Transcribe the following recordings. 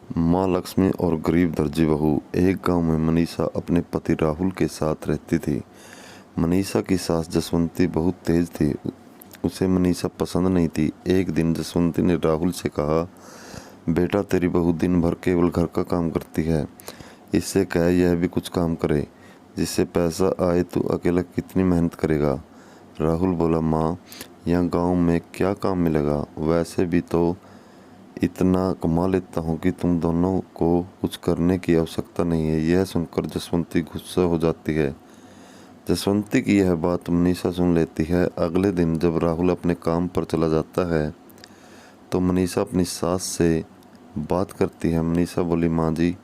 माँ लक्ष्मी और गरीब दर्जी बहू। एक गांव में मनीषा अपने पति राहुल के साथ रहती थी। मनीषा की सास जसवंती बहुत तेज थी। उसे मनीषा पसंद नहीं थी। एक दिन जसवंती ने राहुल से कहा, बेटा तेरी बहू दिन भर केवल घर का काम करती है, इससे कह यह भी कुछ काम करे जिससे पैसा आए। तू अकेला कितनी मेहनत करेगा। राहुल बोला, माँ यहाँ गांव में क्या काम मिलेगा, वैसे भी तो इतना कमा लेता हूँ कि तुम दोनों को कुछ करने की आवश्यकता नहीं है। यह सुनकर जसवंती गुस्सा हो जाती है। जसवंती की यह बात मनीषा सुन लेती है। अगले दिन जब राहुल अपने काम पर चला जाता है तो मनीषा अपनी सास से बात करती है। मनीषा बोली, माँ जी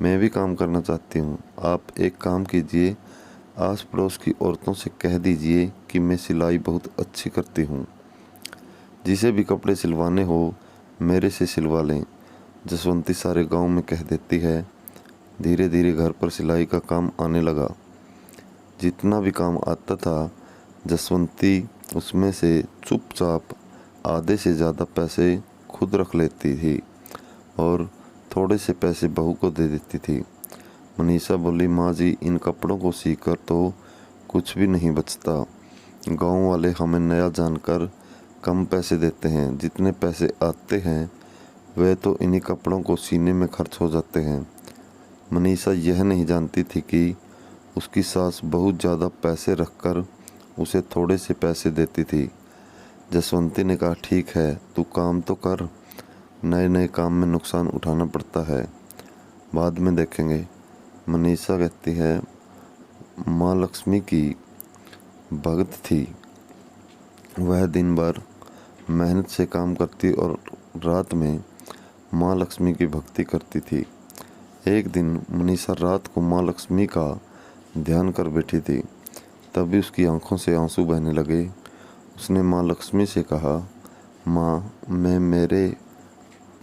मैं भी काम करना चाहती हूँ। आप एक काम कीजिए, आस पड़ोस की औरतों से कह दीजिए कि मैं सिलाई बहुत अच्छी करती हूँ, जिसे भी कपड़े सिलवाने हो मेरे से सिलवा लें। जसवंती सारे गांव में कह देती है। धीरे धीरे घर पर सिलाई का काम आने लगा। जितना भी काम आता था जसवंती उसमें से चुपचाप आधे से ज़्यादा पैसे खुद रख लेती थी और थोड़े से पैसे बहू को दे देती थी। मनीषा बोली, माँ जी इन कपड़ों को सीकर तो कुछ भी नहीं बचता। गांव वाले हमें नया जानकर कम पैसे देते हैं। जितने पैसे आते हैं वे तो इन्हीं कपड़ों को सीने में खर्च हो जाते हैं। मनीषा यह नहीं जानती थी कि उसकी सास बहुत ज़्यादा पैसे रखकर उसे थोड़े से पैसे देती थी। जसवंती ने कहा, ठीक है तू काम तो कर, नए नए काम में नुकसान उठाना पड़ता है, बाद में देखेंगे। मनीषा कहती है, माँ लक्ष्मी की भक्त थी। वह दिन भर मेहनत से काम करती और रात में माँ लक्ष्मी की भक्ति करती थी। एक दिन मनीषा रात को माँ लक्ष्मी का ध्यान कर बैठी थी। तभी उसकी आंखों से आंसू बहने लगे। उसने माँ लक्ष्मी से कहा, माँ मैं मेरे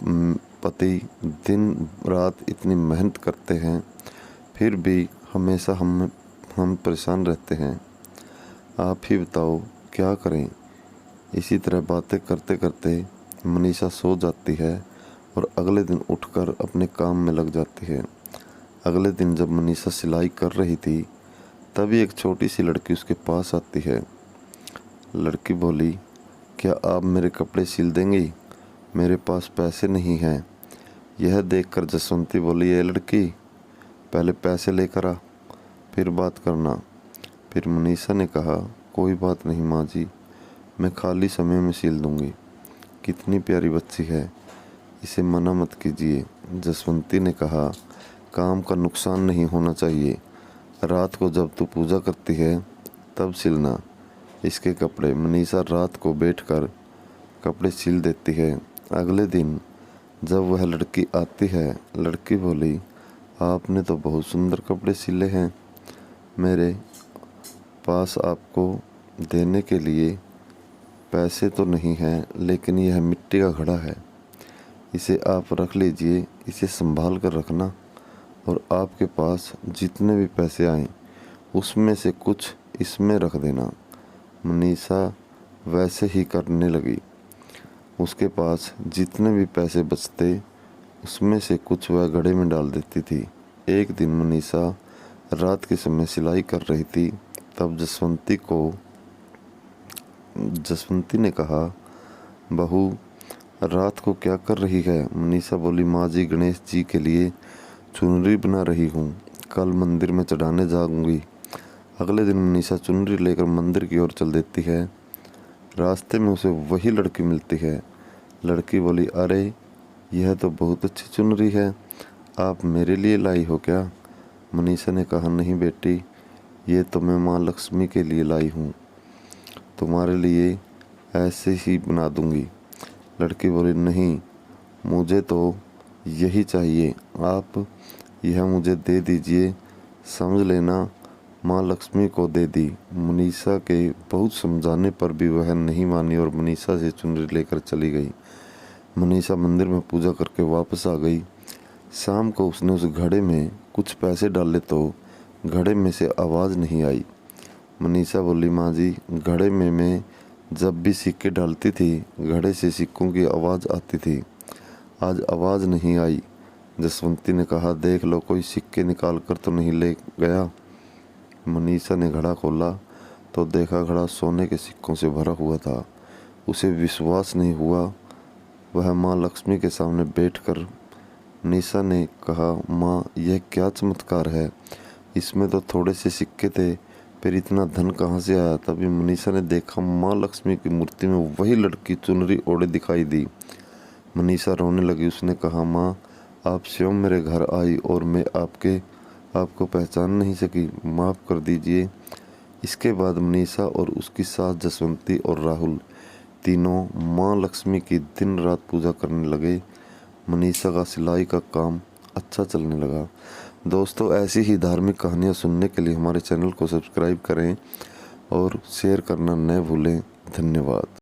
पति दिन रात इतनी मेहनत करते हैं फिर भी हमेशा हम परेशान रहते हैं। आप ही बताओ क्या करें। इसी तरह बातें करते करते मनीषा सो जाती है और अगले दिन उठकर अपने काम में लग जाती है। अगले दिन जब मनीषा सिलाई कर रही थी तभी एक छोटी सी लड़की उसके पास आती है। लड़की बोली, क्या आप मेरे कपड़े सिल देंगी, मेरे पास पैसे नहीं हैं। यह देखकर जसवंती बोली, ये लड़की पहले पैसे लेकर आ फिर बात करना। फिर मनीषा ने कहा, कोई बात नहीं माँ जी, मैं खाली समय में सिल दूंगी। कितनी प्यारी बच्ची है, इसे मना मत कीजिए। जसवंती ने कहा, काम का नुकसान नहीं होना चाहिए। रात को जब तू पूजा करती है तब सिलना इसके कपड़े। मनीषा रात को बैठकर कपड़े सिल देती है। अगले दिन जब वह लड़की आती है, लड़की बोली, आपने तो बहुत सुंदर कपड़े सिले हैं। मेरे पास आपको देने के लिए पैसे तो नहीं हैं, लेकिन यह मिट्टी का घड़ा है, इसे आप रख लीजिए, इसे संभाल कर रखना और आपके पास जितने भी पैसे आएं उसमें से कुछ इसमें रख देना। मनीषा वैसे ही करने लगी। उसके पास जितने भी पैसे बचते उसमें से कुछ वह घड़े में डाल देती थी। एक दिन मनीषा रात के समय सिलाई कर रही थी। तब जसवंती ने कहा, बहू रात को क्या कर रही है। मनीषा बोली, माँ जी गणेश जी के लिए चुनरी बना रही हूँ, कल मंदिर में चढ़ाने जाऊंगी। अगले दिन मनीषा चुनरी लेकर मंदिर की ओर चल देती है। रास्ते में उसे वही लड़की मिलती है। लड़की बोली, अरे यह तो बहुत अच्छी चुनरी है, आप मेरे लिए लाई हो क्या। मनीषा ने कहा, नहीं बेटी, ये तो मैं माँ लक्ष्मी के लिए लाई हूँ, तुम्हारे लिए ऐसे ही बना दूंगी। लड़की बोली, नहीं मुझे तो यही चाहिए, आप यह मुझे दे दीजिए, समझ लेना माँ लक्ष्मी को दे दी। मनीषा के बहुत समझाने पर भी वह नहीं मानी और मनीषा से चुनरी लेकर चली गई। मनीषा मंदिर में पूजा करके वापस आ गई। शाम को उसने उस घड़े में कुछ पैसे डाले तो घड़े में से आवाज़ नहीं आई। मनीषा बोली, माँ जी घड़े में मैं जब भी सिक्के डालती थी घड़े से सिक्कों की आवाज़ आती थी। आज आवाज़ नहीं आई। जसवंती ने कहा, देख लो, कोई सिक्के निकाल कर तो नहीं ले गया। मनीषा ने घड़ा खोला तो देखा घड़ा सोने के सिक्कों से भरा हुआ था। उसे विश्वास नहीं हुआ। वह माँ लक्ष्मी के सामने बैठकर मनीषा ने कहा, माँ, यह क्या चमत्कार है? इसमें तो थोड़े से सिक्के थे, फिर इतना धन कहाँ से आया? तभी मनीषा ने देखा माँ लक्ष्मी की मूर्ति में वही लड़की चुनरी ओढ़े दिखाई दी। मनीषा रोने लगी। उसने कहा, माँ, आप स्वयं मेरे घर आई और मैं आपको पहचान नहीं सकी, माफ़ कर दीजिए। इसके बाद मनीषा और उसकी सास जसवंती और राहुल तीनों माँ लक्ष्मी की दिन रात पूजा करने लगे। मनीषा का सिलाई का काम अच्छा चलने लगा। दोस्तों, ऐसी ही धार्मिक कहानियाँ सुनने के लिए हमारे चैनल को सब्सक्राइब करें और शेयर करना न भूलें। धन्यवाद।